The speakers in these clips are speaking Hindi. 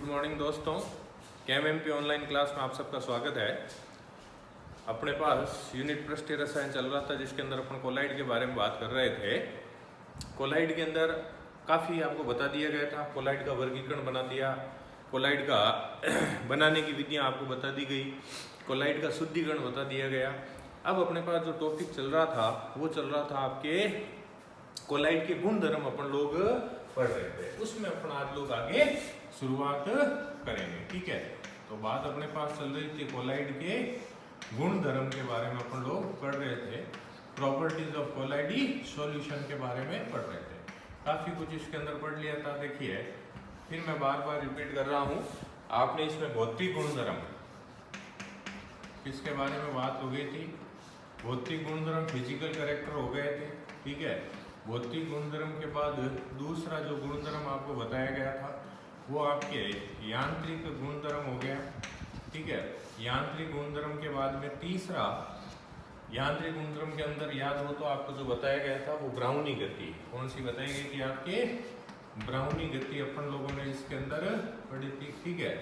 मॉर्निंग दोस्तों, कैम एमपी ऑनलाइन क्लास में आप सबका स्वागत है। अपने पास यूनिट पृष्ठीय रसायन चल रहा था जिसके अंदर अपन कोलाइड के बारे में बात कर रहे थे। कोलाइड के अंदर काफ़ी आपको बता दिया गया था, कोलाइड का वर्गीकरण बना दिया, कोलाइड का बनाने की विधियाँ आपको बता दी गई, कोलाइड का शुद्धिकरण बता दिया गया। अब अपने पास जो टॉपिक चल रहा था वो चल रहा था आपके कोलाइड के गुण धर्म अपन लोग पढ़ रहे थे, उसमें अपन आज लोग आगे शुरुआत करेंगे। ठीक है, तो बात अपने पास चल रही थी कोलाइड के गुण धर्म के बारे में अपन लोग पढ़ रहे थे, प्रॉपर्टीज ऑफ कोलाइडी सॉल्यूशन के बारे में पढ़ रहे थे। काफ़ी कुछ इसके अंदर पढ़ लिया था। देखिए फिर मैं बार बार रिपीट कर रहा हूँ, आपने इसमें भौतिक गुणधर्म किसके बारे में बात हो गई थी, भौतिक गुणधर्म फिजिकल कैरेक्टर हो गए थे। ठीक है, भौतिक गुणधर्म के बाद दूसरा जो गुणधर्म आपको बताया गया था वो आपके यांत्रिक गुणधर्म हो गया। ठीक है, यांत्रिक गुणधर्म के बाद में तीसरा यांत्रिक गुणधर्म के अंदर याद हो तो आपको जो बताया गया था वो ब्राउनी गति, कौन सी बताई गई थी आपके, ब्राउनी गति अपन लोगों ने इसके अंदर पढ़ी थी। ठीक है,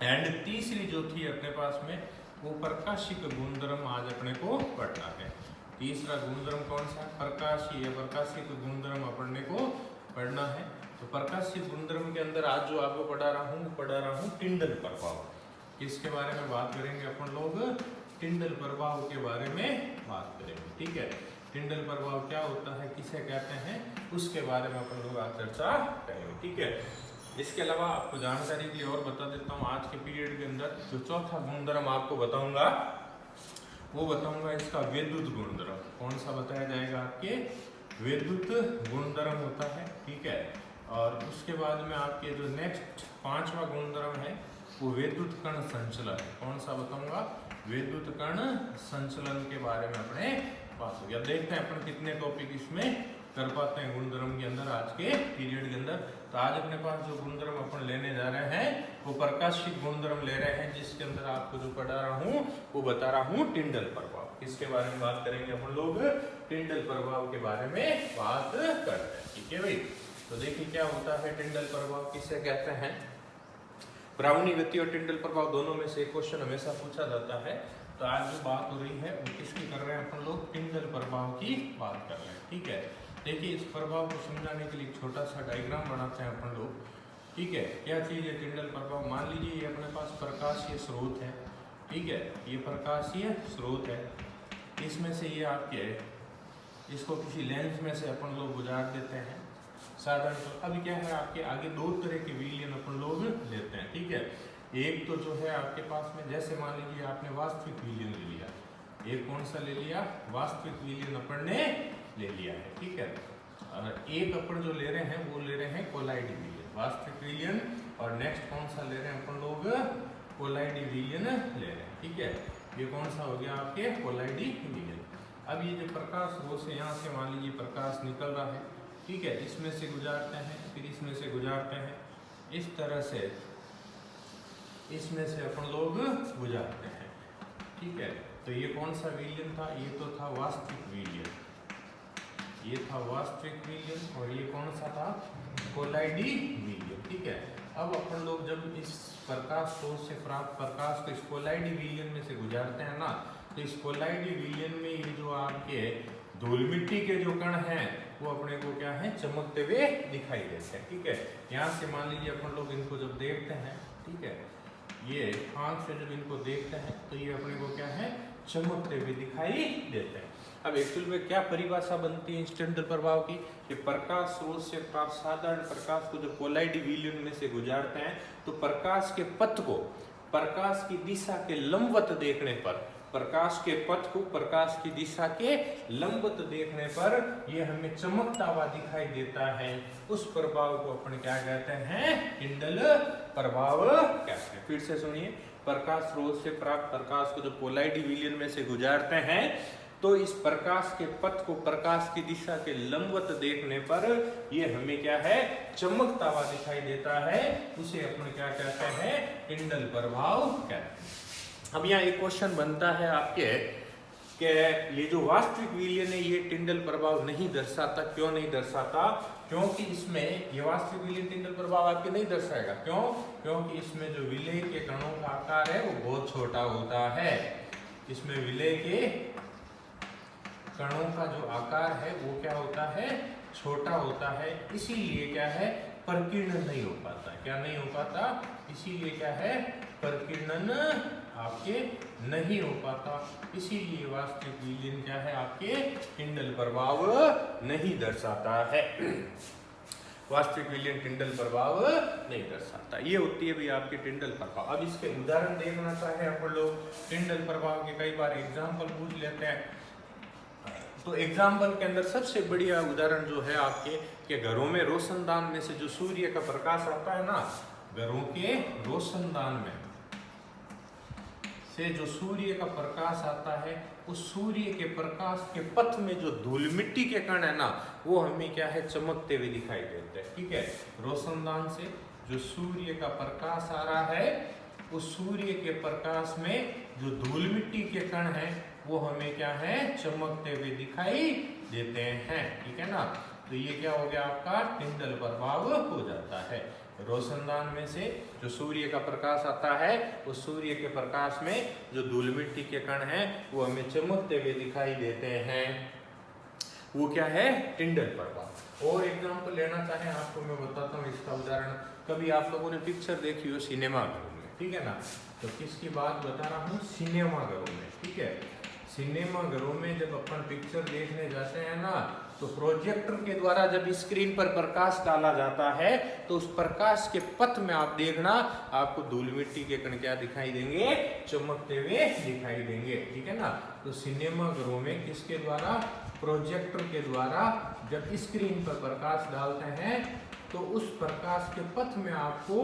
एंड तीसरी जो थी अपने पास में वो प्रकाशिक गुणधर्म आज अपने को पढ़ना है। तीसरा गुणधर्म कौन सा, प्रकाशीय प्रकाशिक गुणधर्म अपने को पढ़ना है। तो प्रकाशिक गुणधर्म के अंदर आज जो आपको पढ़ा रहा हूँ टिंडल प्रभाव। किसके बारे में बात करेंगे अपन लोग, टिंडल प्रभाव के बारे में बात करेंगे। ठीक है, टिंडल प्रभाव क्या होता है, किसे कहते हैं, उसके बारे में अपन लोग आज चर्चा करेंगे। ठीक है, इसके अलावा आपको जानकारी के लिए और बता देता हूँ, आज के पीरियड के अंदर जो चौथा गुणधर्म आपको बताऊंगा वो बताऊंगा इसका विद्युत गुणधर्म। कौन सा बताया जाएगा, आपके विद्युत गुणधर्म होता है। ठीक है, और उसके बाद में आपके जो नेक्स्ट पांचवा गुणधर्म है वो विद्युत कण संचलन। कौन सा बताऊंगा, विद्युत कण संचलन के बारे में अपने बात होगी। अब देखते हैं अपन कितने टॉपिक इसमें कर पाते हैं गुणधर्म के अंदर आज के पीरियड के अंदर। तो आज अपने पास जो गुणधर्म अपन लेने जा रहे हैं वो प्रकाशिक गुणधर्म ले रहे हैं, जिसके अंदर आपको जो पढ़ा रहा हूँ वो बता रहा हूँ टिंडल प्रभाव। किसके बारे में बात करेंगे अपन लोग, टिंडल प्रभाव के बारे में बात कर रहे हैं। ठीक है भाई, तो देखिए क्या होता है टिंडल प्रभाव, किसे कहते हैं। ब्राउनी गति और टिंडल प्रभाव दोनों में से एक क्वेश्चन हमेशा पूछा जाता है। तो आज जो बात हो रही है वो किसकी कर रहे हैं अपन लोग, टिंडल प्रभाव की बात कर रहे हैं। ठीक है, देखिए इस प्रभाव को समझाने के लिए एक छोटा सा डायग्राम बनाते हैं अपन लोग। ठीक है, क्या चीज़ है टिंडल प्रभाव, मान लीजिए ये अपने पास प्रकाशीय स्रोत है। ठीक है, ये प्रकाशीय स्रोत है, इसमें से ये आपके इसको किसी लेंस में से अपन लोग गुजार देते हैं साधारण। अभी क्या है, आपके आगे दो तरह के विलयन अपन लोग लेते हैं। ठीक है, एक तो जो है आपके पास में, जैसे मान लीजिए आपने वास्तविक विलयन ले लिया, एक कौन सा ले लिया, वास्तविक विलयन अपन ने ले लिया है। ठीक है, और एक अपन जो ले रहे हैं वो ले रहे हैं कोलाइडी विलयन, वास्तविक विलयन, और नेक्स्ट कौन सा ले रहे हैं अपन लोग, कोलाइडी विलयन ले रहे हैं। ठीक है, ये कौन सा हो गया आपके कोलाइडी विलयन। अब ये जो प्रकाश वो से यहाँ से मान लीजिए प्रकाश निकल रहा है। ठीक है, इसमें से गुजारते हैं, फिर इसमें से गुजारते हैं, इस तरह से इसमें से अपन लोग गुजारते हैं। ठीक है, तो ये कौन सा विलयन था, ये तो था वास्तविक विलयन, ये था वास्तविक विलयन, और ये कौन सा था, कोलाइडी विलयन। ठीक है, अब अपन लोग जब इस प्रकाश स्रोत से प्राप्त प्रकाश को इस कोलाइडी विलयन में से गुजारते हैं ना, तो इस कोलाइडी विलयन में ये जो आपके धूल मिट्टी के जो कण हैं वो अपने को क्या है, चमकते हुए दिखाई देते हैं। ठीक है, यहाँ से मान लीजिए अपन लोग इनको जब देखते हैं, ठीक है, ये आँख से जब इनको देखते हैं तो ये अपने को क्या है, चमकते हुए दिखाई देते हैं। अब एक्चुअल में क्या परिभाषा बनती है इस टिंडल प्रभाव की, कि प्रकाश स्रोत से प्राप्त साधारण प्रकाश को जब कोलाइडी विलयन में से गुजारते हैं तो प्रकाश के पथ को प्रकाश की दिशा के लंबवत देखने पर, प्रकाश के पथ को प्रकाश की दिशा के लंबवत देखने पर ये हमें चमकता हुआ दिखाई देता है। उस प्रभाव को अपन क्या कहते हैं, टिंडल प्रभाव कहते हैं। फिर से सुनिए, प्रकाश स्रोत से प्राप्त प्रकाश को जब कोलाइडी विलयन में से गुजारते हैं तो इस प्रकाश के पथ को प्रकाश की दिशा के लंबवत देखने पर ये हमें क्या है, चमकता हुआ दिखाई देता है, उसे अपन क्या कहते हैं, टिंडल प्रभाव कहते हैं। अब यहाँ एक क्वेश्चन बनता है आपके कि ये जो वास्तविक विलयन है ये टिंडल प्रभाव नहीं दर्शाता, क्यों नहीं दर्शाता, क्योंकि इसमें ये वास्तविक विलयन टिंडल प्रभाव आपके नहीं दर्शाएगा। क्यों? क्योंकि इसमें जो विलय के कणों का आकार है वो बहुत छोटा होता है। इसमें विलय के कणों का जो आकार है वो क्या होता है? छोटा होता है। इसीलिए क्या है? प्रकीर्णन नहीं हो पाता। क्या नहीं हो पाता? इसीलिए क्या है? प्रकीर्णन आपके नहीं हो पाता। इसीलिए वास्तविक विलयन क्या है? आपके टिंडल प्रभाव नहीं दर्शाता है। वास्तविक विलयन टिंडल प्रभाव नहीं दर्शाता। ये होती है भी आपके टिंडल प्रभाव। अब इसके उदाहरण देखना चाहे अपन लोग टिंडल प्रभाव के कई बार एग्जाम्पल पूछ लेते हैं। तो एग्जाम्पल के अंदर सबसे बढ़िया उदाहरण जो है आपके कि घरों में रोशनदान में से जो सूर्य का प्रकाश आता है ना, घरों के रोशनदान में से जो सूर्य का प्रकाश आता है, उस सूर्य के प्रकाश के पथ में जो धूल मिट्टी के कण है ना, वो हमें क्या है? चमकते हुए दिखाई देते हैं। ठीक है, रोशनदान से जो सूर्य का प्रकाश आ रहा है, उस सूर्य के प्रकाश में जो धूल मिट्टी के कण हैं वो हमें क्या है? चमकते हुए दिखाई देते हैं। ठीक है ना, तो ये क्या हो गया? आपका टिंडल प्रभाव हो जाता है। रोशनदान में से जो सूर्य का प्रकाश आता है, उस सूर्य के प्रकाश में जो धूल मिट्टी के कण हैं वो हमें चमकते हुए दिखाई देते हैं। वो क्या है? टिंडल प्रभाव। और एग्जाम्पल लेना चाहे आपको मैं बताता हूँ इसका उदाहरण। कभी आप लोगों ने पिक्चर देखी हो सिनेमाघरों में, ठीक है ना, तो किसकी बात बता रहा हूँ? सिनेमाघरों में। ठीक है, सिनेमाघरों में जब अपन पिक्चर देखने जाते हैं ना, तो प्रोजेक्टर के द्वारा जब स्क्रीन पर प्रकाश डाला जाता है तो उस प्रकाश के पथ में आप देखना, आपको धूल मिट्टी के कण क्या दिखाई देंगे? चमकते हुए दिखाई देंगे। ठीक है ना, तो सिनेमाघरों में किसके द्वारा? प्रोजेक्टर के द्वारा जब स्क्रीन पर प्रकाश डालते हैं तो उस प्रकाश के पथ में आपको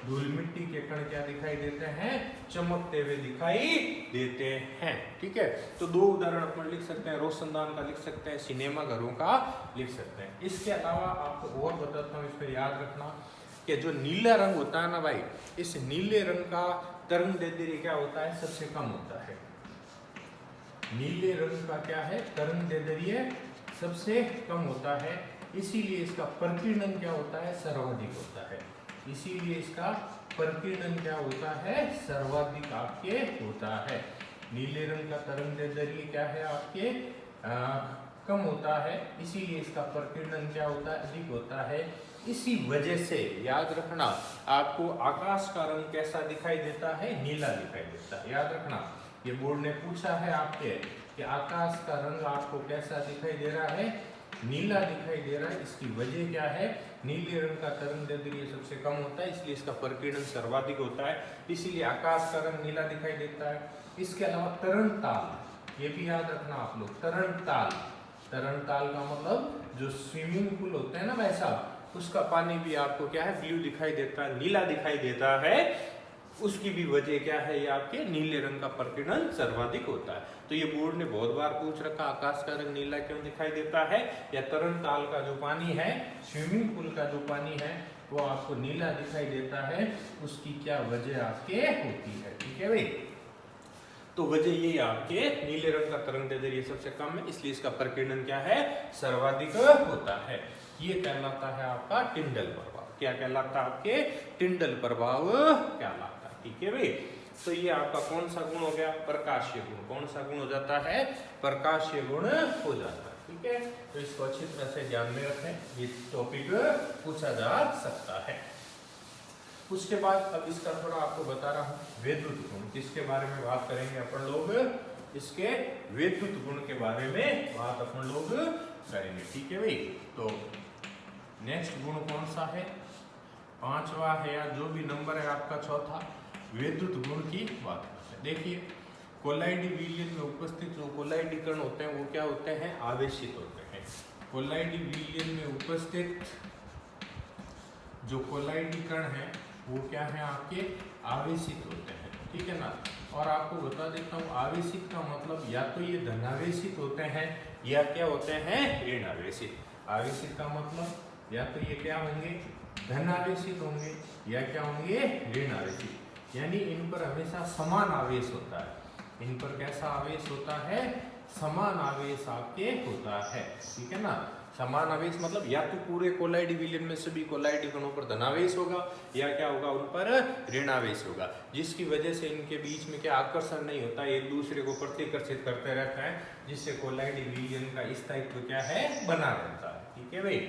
धूल मिट्टी के कण क्या दिखाई देते हैं? चमकते हुए दिखाई देते हैं। ठीक है, तो दो उदाहरण अपन लिख सकते हैं, रोशनदान का लिख सकते हैं, सिनेमा घरों का लिख सकते हैं। इसके अलावा आपको और बताता हूँ, इस पर याद रखना कि जो नीला रंग होता है ना भाई, इस नीले रंग का तरंगदैर्ध्य क्या होता है? सबसे कम होता है। नीले रंग का क्या है? तरंगदैर्ध्य सबसे कम होता है। इसीलिए इसका प्रकीर्णन क्या होता है? सर्वाधिक होता है। इसीलिए इसका प्रकीर्णन क्या होता है? सर्वाधिक आपके होता है। नीले रंग का तरंगदैर्ध्य क्या है? आपके कम होता है। इसीलिए इसका प्रकीर्णन क्या होता है? अधिक होता है। इसी वजह से याद रखना, आपको आकाश का रंग कैसा दिखाई देता है? नीला दिखाई देता है। याद रखना, ये बोर्ड ने पूछा है आपके कि आकाश का रंग आपको कैसा दिखाई दे रहा है? नीला दिखाई दे रहा है। इसकी वजह क्या है? नीले रंग का तरंगदैर्ध्य सबसे कम होता है, इसलिए इसका प्रकीर्णन सर्वाधिक होता है। इसीलिए आकाश का रंग नीला दिखाई देता है। इसके अलावा तरणताल, ये भी याद रखना आप लोग। तरणताल, तरणताल का मतलब जो स्विमिंग पूल होते हैं ना वैसा, उसका पानी भी आपको क्या है? ब्लू दिखाई देता है, नीला दिखाई देता है। उसकी भी वजह क्या है? ये आपके नीले रंग का प्रकीर्णन सर्वाधिक होता है। तो ये बोर्ड ने बहुत बार पूछ रखा, आकाश का रंग नीला क्यों दिखाई देता है? या तरणताल का जो पानी है, स्विमिंग पूल का जो पानी है, वो आपको नीला दिखाई देता है, उसकी क्या वजह आपके होती है? ठीक है भाई, तो वजह ये आपके नीले रंग का तरंगदैर्ध्य सबसे कम है, इसलिए इसका प्रकीर्णन क्या है? सर्वाधिक होता है। ये कहलाता है आपका टिंडल प्रभाव। क्या कहलाता है? आपके टिंडल प्रभाव कहलाता है। ठीक है भाई, तो ये आपका कौन सा गुण हो गया? प्रकाशीय गुण। कौन सा गुण हो जाता है? प्रकाशीय गुण हो जाता है। ठीक है, तो इसको अच्छी तरह से ध्यान में रखें, ये टॉपिक पूछा जा सकता है। उसके बाद अब इसका थोड़ा आपको बता रहा हूँ विद्युत गुण, किसके बारे में बात करेंगे अपन लोग? इसके विद्युत गुण के बारे में बात अपन लोग करेंगे। ठीक है भाई, तो नेक्स्ट गुण कौन सा है? पांचवा है या जो भी नंबर है आपका चौथा, विद्युत गुण की बात करते हैं। देखिए, कोलाइडी विलयन में उपस्थित जो कोलाइडी कण होते हैं वो क्या होते हैं? आवेशित होते हैं। कोलाइडी विलयन में उपस्थित जो कोलाइडी कण हैं वो क्या है? आपके आवेशित होते हैं। ठीक है ना, और आपको बता देता हूँ, आवेशित का मतलब या तो ये धनावेशित होते हैं या क्या होते हैं? ऋण आवेशित। आवेशित का मतलब या तो ये क्या होंगे? धनावेशित होंगे या क्या होंगे? ऋण आवेशित। यानी इन पर हमेशा समान आवेश होता है। इन पर कैसा आवेश होता है? समान आवेश आपके होता है। ठीक है ना, समान आवेश मतलब या तो पूरे कोलाइडी विलयन में सभी कोलाइडी कणों पर धनावेश होगा या क्या होगा, उन पर ऋणावेश होगा, जिसकी वजह से इनके बीच में क्या आकर्षण नहीं होता, एक दूसरे को प्रतिकर्षित करते रहता है, जिससे कोलाइडी विलयन का स्थायित्व क्या है, बना रहता है। ठीक है भाई।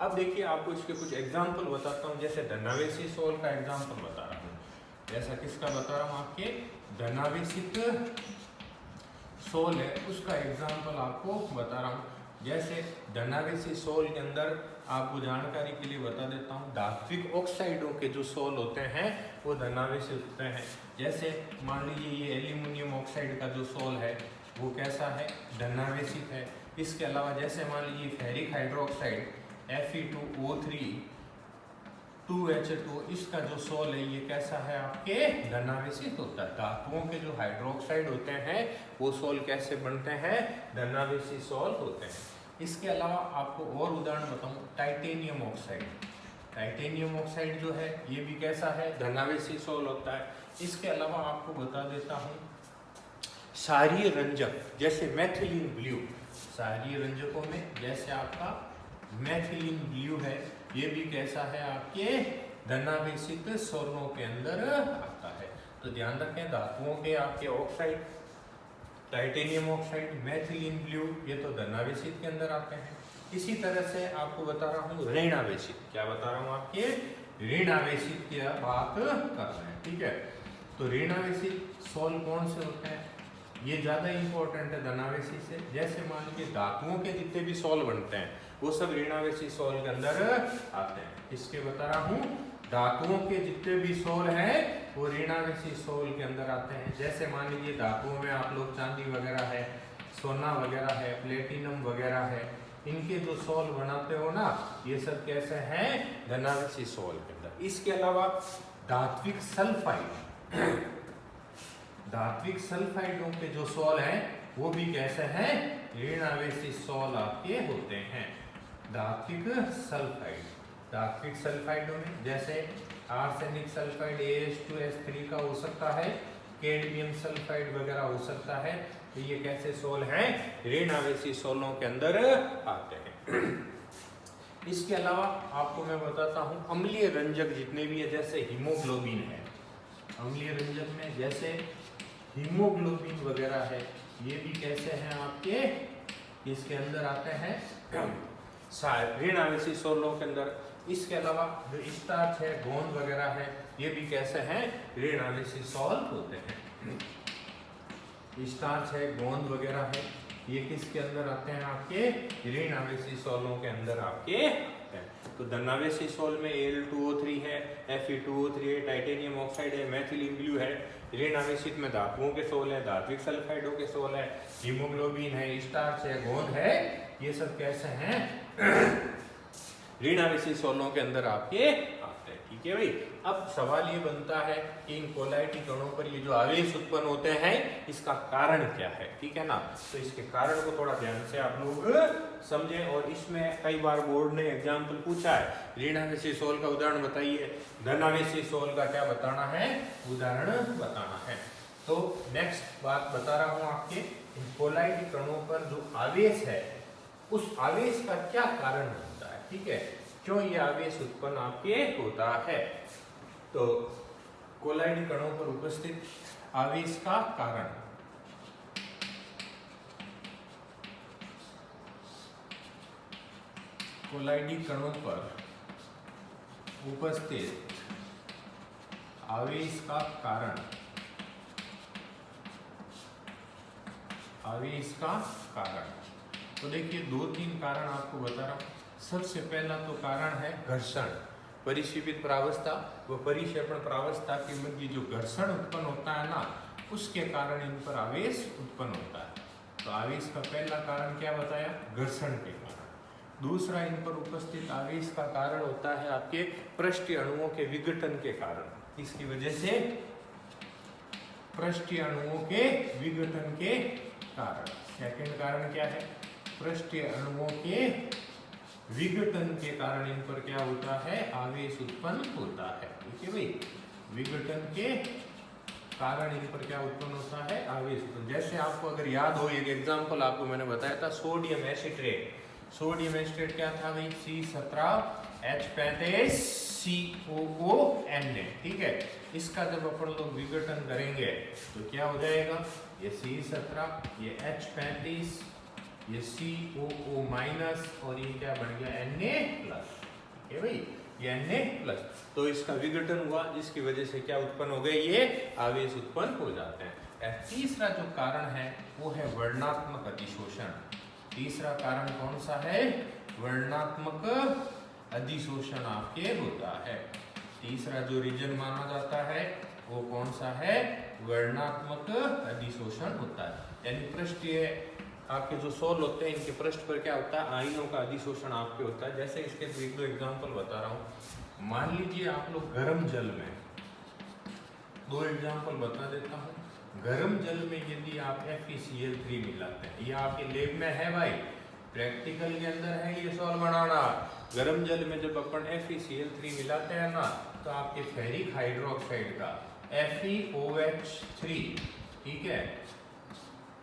अब देखिए आपको इसके कुछ एग्जाम्पल बताता हूँ, जैसे धनावेशी सोल का एग्जाम्पल बता रहा हूँ। जैसा किसका बता रहा हूँ, आपके धनावेशित सोल है उसका एग्जाम्पल आपको बता रहा हूँ। जैसे धनावेशी सोल के अंदर आपको जानकारी के लिए बता देता हूँ, धात्विक ऑक्साइडों के जो सोल होते हैं वो धनावेशी होते हैं। जैसे मान लीजिए ये एल्यूमिनियम ऑक्साइड का जो सोल है वो कैसा है, धनावेशित है। इसके अलावा जैसे मान लीजिए फेरिक हाइड्रोक्साइड Fe2O3 2H2, इसका जो सोल है ये कैसा है, आपके धनावेशित होता है। धातुओं के जो हाइड्रोक्साइड होते हैं वो सोल कैसे बनते हैं, धनावेशी सोल होते हैं। इसके अलावा आपको और उदाहरण बताऊं, टाइटेनियम ऑक्साइड, टाइटेनियम ऑक्साइड जो है ये भी कैसा है, धनावेशी सोल होता है। इसके अलावा आपको बता देता हूँ क्षारीय रंजक, जैसे मैथिलीन ब्लू, क्षारीय रंजकों में जैसे आपका मैथिलीन ब्लू है, ये भी कैसा है, आपके धनावेशित सोलों के अंदर आता है। तो ध्यान रखें, धातुओं के आपके ऑक्साइड, टाइटेनियम ऑक्साइड, मैथिलीन ब्लू, ये तो धनावेशित के अंदर आते हैं। इसी तरह से आपको बता रहा हूँ ऋणावेशित, क्या बता रहा हूँ, आपके ऋणावेशित की बात कर रहे हैं। ठीक है, तो ऋणावेशित सोल कौन से होते हैं, ये ज्यादा इंपॉर्टेंट है धनावेशी से। जैसे मान लीजिए धातुओं के जितने भी सोल बनते हैं वो सब ऋणावेशी सोल के अंदर आते हैं। इसके बता रहा हूँ, धातुओं के जितने भी सोल हैं वो ऋणावेशी सोल के अंदर आते हैं। जैसे मान लीजिए धातुओं में आप लोग चांदी वगैरह है, सोना वगैरह है, प्लेटिनम वगैरह है, इनके जो सोल बनाते हो ना, ये सब कैसे हैं, धनावेशी सोल के अंदर। इसके अलावा धात्विक सल्फाइड, धात्विक सल्फाइडों के जो सोल हैं वो भी कैसे हैं, ऋणावेशी सोल आपके होते हैं। धात्विक सल्फाइड, धात्विक सल्फाइडों में जैसे आर्सेनिक सल्फाइड AH2S3 का हो सकता है, कैडमियम सल्फाइड वगैरह हो सकता है। तो ये कैसे सोल हैं, ऋणावेशी सोलों के अंदर आते हैं। इसके अलावा आपको मैं बताता हूँ अम्लीय रंजक जितने भी है, जैसे हीमोग्लोबिन है, अम्लीय रंजक में जैसे हीमोग्लोबिन वगैरह है, ये भी कैसे हैं, आपके इसके अंदर आते हैं ऋणावेशी सोलों के अंदर। इसके अलावा जो स्टार्च है, गोंद वगैरह है, ये भी कैसे हैं, ऋणावेशी सोल होते हैं। स्टार्च है, गोंद वगैरह है, ये किसके अंदर आते हैं, आपके ऋणावेशी सोलों के अंदर आपके आते हैं। तो धनावेशी सोल में Al2O3 है, Fe2O3 है, टाइटेनियम ऑक्साइड है, मैथिलीन ब्लू है। ऋणावेशित में धातुओं के सोल है, धात्विक सल्फाइडों के सोल है, हीमोग्लोबिन है, स्टार्च है, गोंद है, ये सब कैसे हैं, ऋणावेशी सोलों के अंदर आपके आते हैं। ठीक है भाई। अब सवाल ये बनता है कि इन कोलाइडी कणों पर ये जो आवेश उत्पन्न होते हैं इसका कारण क्या है, ठीक है ना। तो इसके कारण को थोड़ा ध्यान से आप लोग समझें। और इसमें कई बार बोर्ड ने एग्जाम्पल पूछा है, ऋणावेशी सोल का उदाहरण बताइए, धनावेशी सोल का क्या बताना है, उदाहरण बताना है। तो नेक्स्ट बात बता रहा हूँ आपके, कोलाइडी कणों पर जो आवेश है उस आवेश का क्या कारण होता है, ठीक है, क्यों ये आवेश उत्पन्न आपके होता है। तो कोलाइडी कणों पर उपस्थित आवेश का कारण, कोलाइडी कणों पर उपस्थित आवेश का कारण, आवेश का कारण। तो देखिए 2-3 कारण आपको बता रहा हूं। सबसे पहला तो कारण है घर्षण, परिक्षेपित प्रावस्था व परिक्षेपण प्रावस्था के मध्य जो घर्षण उत्पन्न होता है ना, उसके कारण इन पर आवेश उत्पन्न होता है। तो आवेश का पहला कारण क्या बताया, घर्षण के कारण। दूसरा इन पर उपस्थित आवेश का कारण होता है आपके पृष्ठीय अणुओं के विघटन के कारण। इसकी वजह से पृष्ठीय अणुओं के विघटन के कारण। सेकंड कारण क्या है, पृष्ठीय अणुओं के विघटन के कारण इन पर क्या होता है, आवेश उत्पन्न होता है। ठीक है भाई, विघटन के कारण इन पर क्या उत्पन्न होता है, आवेश उत्पन्न। जैसे आपको अगर याद हो, एक एग्जांपल आपको मैंने बताया था, सोडियम एसिट्रेट। सोडियम एसिटेट क्या था भाई, C17H35 COONA, ठीक है। इसका जब अपन लोग विघटन करेंगे तो क्या हो जाएगा, ये C17, ये H35, ये COO माइनस और ये क्या बन गया Na प्लस, ठीक है भाई, ये Na प्लस। तो इसका विघटन हुआ जिसकी वजह से क्या उत्पन्न हो गए, ये आवेश उत्पन्न हो जाते हैं। तीसरा जो कारण है वो है वर्णात्मक अधिशोषण। तीसरा कारण कौन सा है, वर्णात्मक अधिशोषण आपके होता है। तीसरा जो रीजन माना जाता है वो कौन सा है, वर्णात्मक अधिशोषण होता है। यानी पृष्ठीय आपके जो सोल होते हैं इनके पृष्ठ पर क्या होता है, आयनों का अधिशोषण आपके होता है। जैसे इसके एक दो एग्जांपल बता रहा हूँ। मान लीजिए आप लोग गर्म जल में, दो एग्जांपल बता देता हूँ। गर्म जल में यदि आप FeCl3 मिलाते हैं, ये आपके लैब में है भाई, प्रैक्टिकल के अंदर है ये सॉल्व बनाना। गर्म जल में जब अपन FeCl3 मिलाते हैं ना तो आपके फेरिक हाइड्रोक्साइड का FeOH3, ठीक है,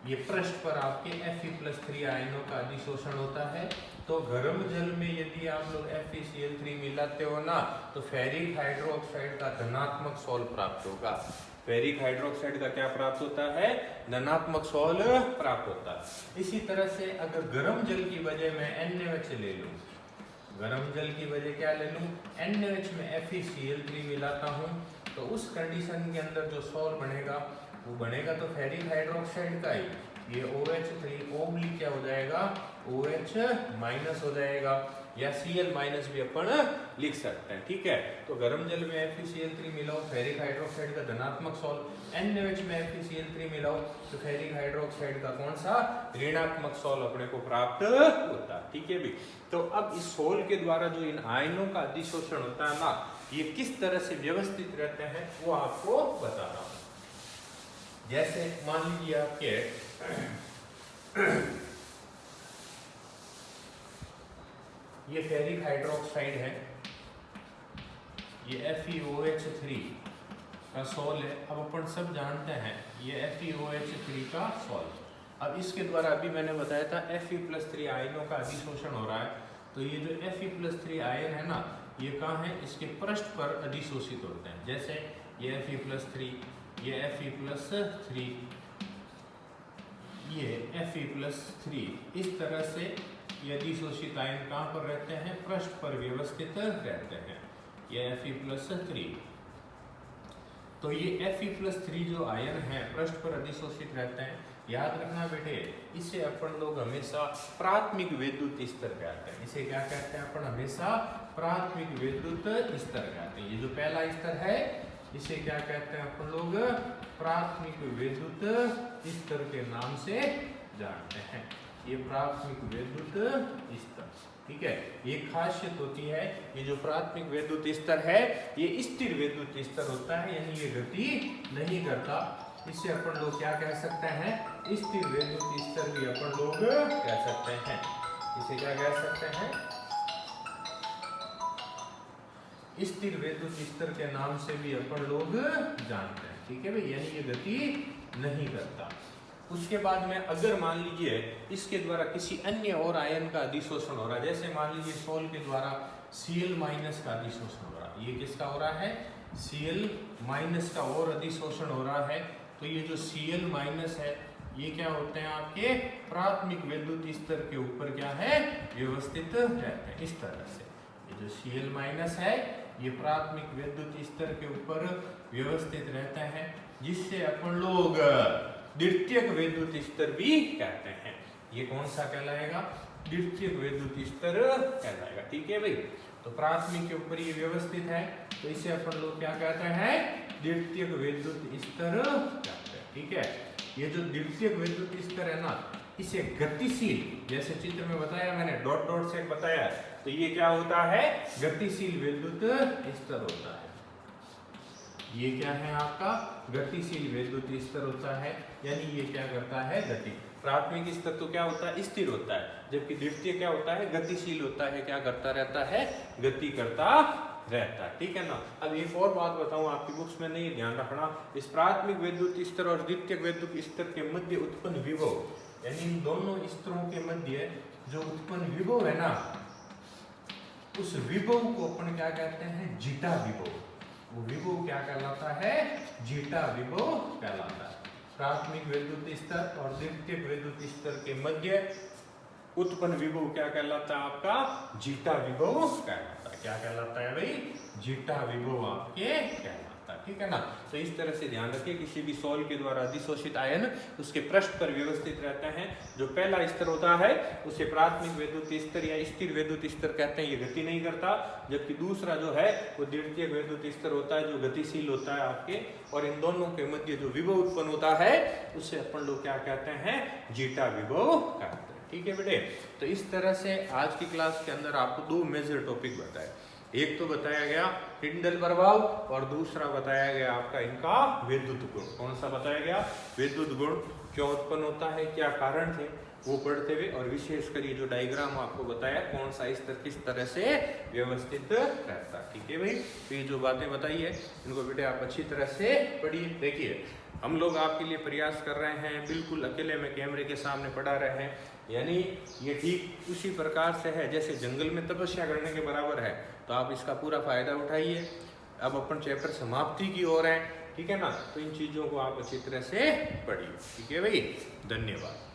ये पृष्ठ पर आपके Fe+3 आयनों का अधिशोषण होता है। तो गर्म जल में यदि आप लोग FeCl3 मिलाते हो ना तो फेरिक हाइड्रोक्साइड का धनात्मक सोल प्राप्त होगा। फेरिक हाइड्रोक्साइड का क्या प्राप्त होता है, धनात्मक सोल प्राप्त होता है। इसी तरह से अगर गर्म जल की वजह मैं NaOH ले लूं, गर्म जल की वजह क्या ले लूं, NaOH में FeCl3 मिलाता हूं तो उस कंडीशन के अंदर जो सोल बनेगा वो बनेगा तो फेरिक हाइड्रोक्साइड का ही, ये OH3 ओब्लिक क्या हो जाएगा, OH माइनस हो जाएगा, या Cl माइनस भी अपन लिख सकते हैं, ठीक है। तो गर्म जल में FeCl3 मिलाओ, फेरिक हाइड्रोक्साइड का धनात्मक सोल, NaOH में FeCl3 मिलाओ तो फेरिक हाइड्रोक्साइड का कौन सा, ऋणात्मक सोल अपने को प्राप्त होता है, ठीक है भी। तो अब इस सोल के द्वारा जो इन आयनों का अधिशोषण होता है ना, ये किस तरह से व्यवस्थित रहते हैं वो आपको बता रहा हूं। जैसे मान लीजिए आपके ये फेरिक हाइड्रोक्साइड है, ये FeOH3 का सोल है। अब अपन सब जानते हैं ये FeOH3 का सोल। अब इसके द्वारा अभी मैंने बताया था Fe+3 आयनों का अधिशोषण हो रहा है। तो ये जो Fe+3 आयन है ना, ये कहाँ है, इसके पृष्ठ पर अधिशोषित होते हैं। जैसे ये Fe+3, ये Fe+3, ये Fe+3, इस तरह से ये अधिशोषित आयन कहाँ पर रहते हैं, पृष्ठ पर व्यवस्थित रहते हैं, ये Fe+3। तो ये Fe+3 जो आयन है पृष्ठ पर अधिशोषित रहते हैं। याद रखना बेटे, इसे अपन लोग हमेशा प्राथमिक विद्युत स्तर कहते हैं। इसे क्या कहते हैं अपन, हमेशा प्राथमिक विद्युत स्तर कहते हैं। ये जो पहला स्तर है इसे क्या कहते हैं अपन लोग, प्राथमिक विद्युत स्तर के नाम से जानते हैं। ये प्राथमिक विद्युत स्तर, ठीक है। ये खासियत होती है, ये जो प्राथमिक विद्युत स्तर है ये स्थिर विद्युत स्तर होता है, यानी ये गति नहीं करता। इसे अपन लोग क्या कह सकते हैं, स्थिर विद्युत स्तर भी अपन लोग कह सकते हैं। इसे क्या कह सकते हैं, स्थिर विद्युत स्तर के नाम से भी अपन लोग जानते हैं, ठीक है भाई, यानी ये गति नहीं करता। उसके बाद में अगर मान लीजिए इसके द्वारा किसी अन्य और आयन का अधिशोषण हो रहा है, जैसे मान लीजिए सोल के द्वारा Cl- का अधिशोषण हो रहा है, ये किसका हो रहा है, Cl- का और अधिशोषण हो रहा है। तो ये जो Cl- है ये क्या होते हैं, आपके प्राथमिक विद्युत स्तर के ऊपर क्या है, व्यवस्थित रहते हैं। इस तरह से ये जो Cl- है ये प्राथमिक विद्युत स्तर के ऊपर व्यवस्थित रहता है, जिससे अपन लोग द्वितीयक विद्युत स्तर भी कहते हैं। ये कौन सा कहलाएगा, द्वितीयक विद्युत स्तर कहलाएगा, ठीक है भाई। तो प्राथमिक के ऊपर ये व्यवस्थित है तो इसे अपन लोग क्या कहते हैं, द्वितीयक विद्युत स्तर कहते हैं, ठीक है। ये जो द्वितीयक विद्युत स्तर है ना, इसे गतिशील, जैसे चित्र में बताया मैंने, डॉट डॉट से बताया, तो ये क्या होता है, गतिशील विद्युत स्तर होता है। ये क्या है आपका, गतिशील विद्युत स्तर होता है, यानी ये क्या करता है, गति। प्राथमिक स्तर तो क्या होता है, स्थिर होता है, जबकि द्वितीय क्या होता है, गतिशील होता है, क्या करता रहता है, गति करता रहता है, ठीक है ना। अब एक और बात बताऊं, आपकी बुक्स में नहीं, ध्यान रखना, इस प्राथमिक विद्युत स्तर और द्वितीय विद्युत स्तर के मध्य उत्पन्न विभव, यानी इन दोनों स्तरों के मध्य जो उत्पन्न विभव है ना, उस विभव को अपन क्या कहते हैं, जीटा विभव। वो विभव क्या कहलाता है, जीटा विभव कहलाता है। प्राथमिक विद्युत स्तर और द्वितीयक विद्युत स्तर के मध्य उत्पन्न विभव क्या कहलाता है आपका, जीटा विभव कहलाता है। क्या कहलाता है भाई, जीटा विभव आपके कहलाता है। ठीक है ना। तो इस तरह से ध्यान रखिए, किसी भी सॉल के द्वारा अधिशोषित आयन उसके पृष्ठ पर व्यवस्थित रहते हैं। जो पहला स्तर होता है उसे प्राथमिक विद्युत स्तर या स्थिर विद्युत स्तर कहते हैं, ये गति नहीं करता। जबकि दूसरा जो है वो द्वितीयक विद्युत स्तर होता है, जो गतिशील होता है आपके। और इन दोनों के मध्य जो विभव उत्पन्न होता है उसे अपन लोग क्या कहते हैं, जीटा विभव कहते हैं। ठीक है बेटे। तो इस तरह से आज की क्लास के अंदर आपको दो मेजर टॉपिक बताए। एक तो बताया गया टिंडल प्रभाव और दूसरा बताया गया आपका इनका विद्युत गुण। कौन सा बताया गया, विद्युत गुण क्यों उत्पन्न होता है, क्या कारण थे, वो पढ़ते हुए। और विशेषकर ये जो डायग्राम आपको बताया कौन सा स्तर किस तरह से व्यवस्थित रहता है। ठीक है भाई। तो ये जो बातें बताई है इनको बेटे आप अच्छी तरह से पढ़िए। देखिए हम लोग आपके लिए प्रयास कर रहे हैं, बिल्कुल अकेले में कैमरे के सामने पढ़ा रहे हैं, यानी ये ठीक उसी प्रकार से है जैसे जंगल में तपस्या करने के बराबर है। तो आप इसका पूरा फायदा उठाइए। अब अपन चैप्टर समाप्ति की ओर है, ठीक है ना। तो इन चीज़ों को आप अच्छी तरह से पढ़िए। ठीक है भाई, धन्यवाद।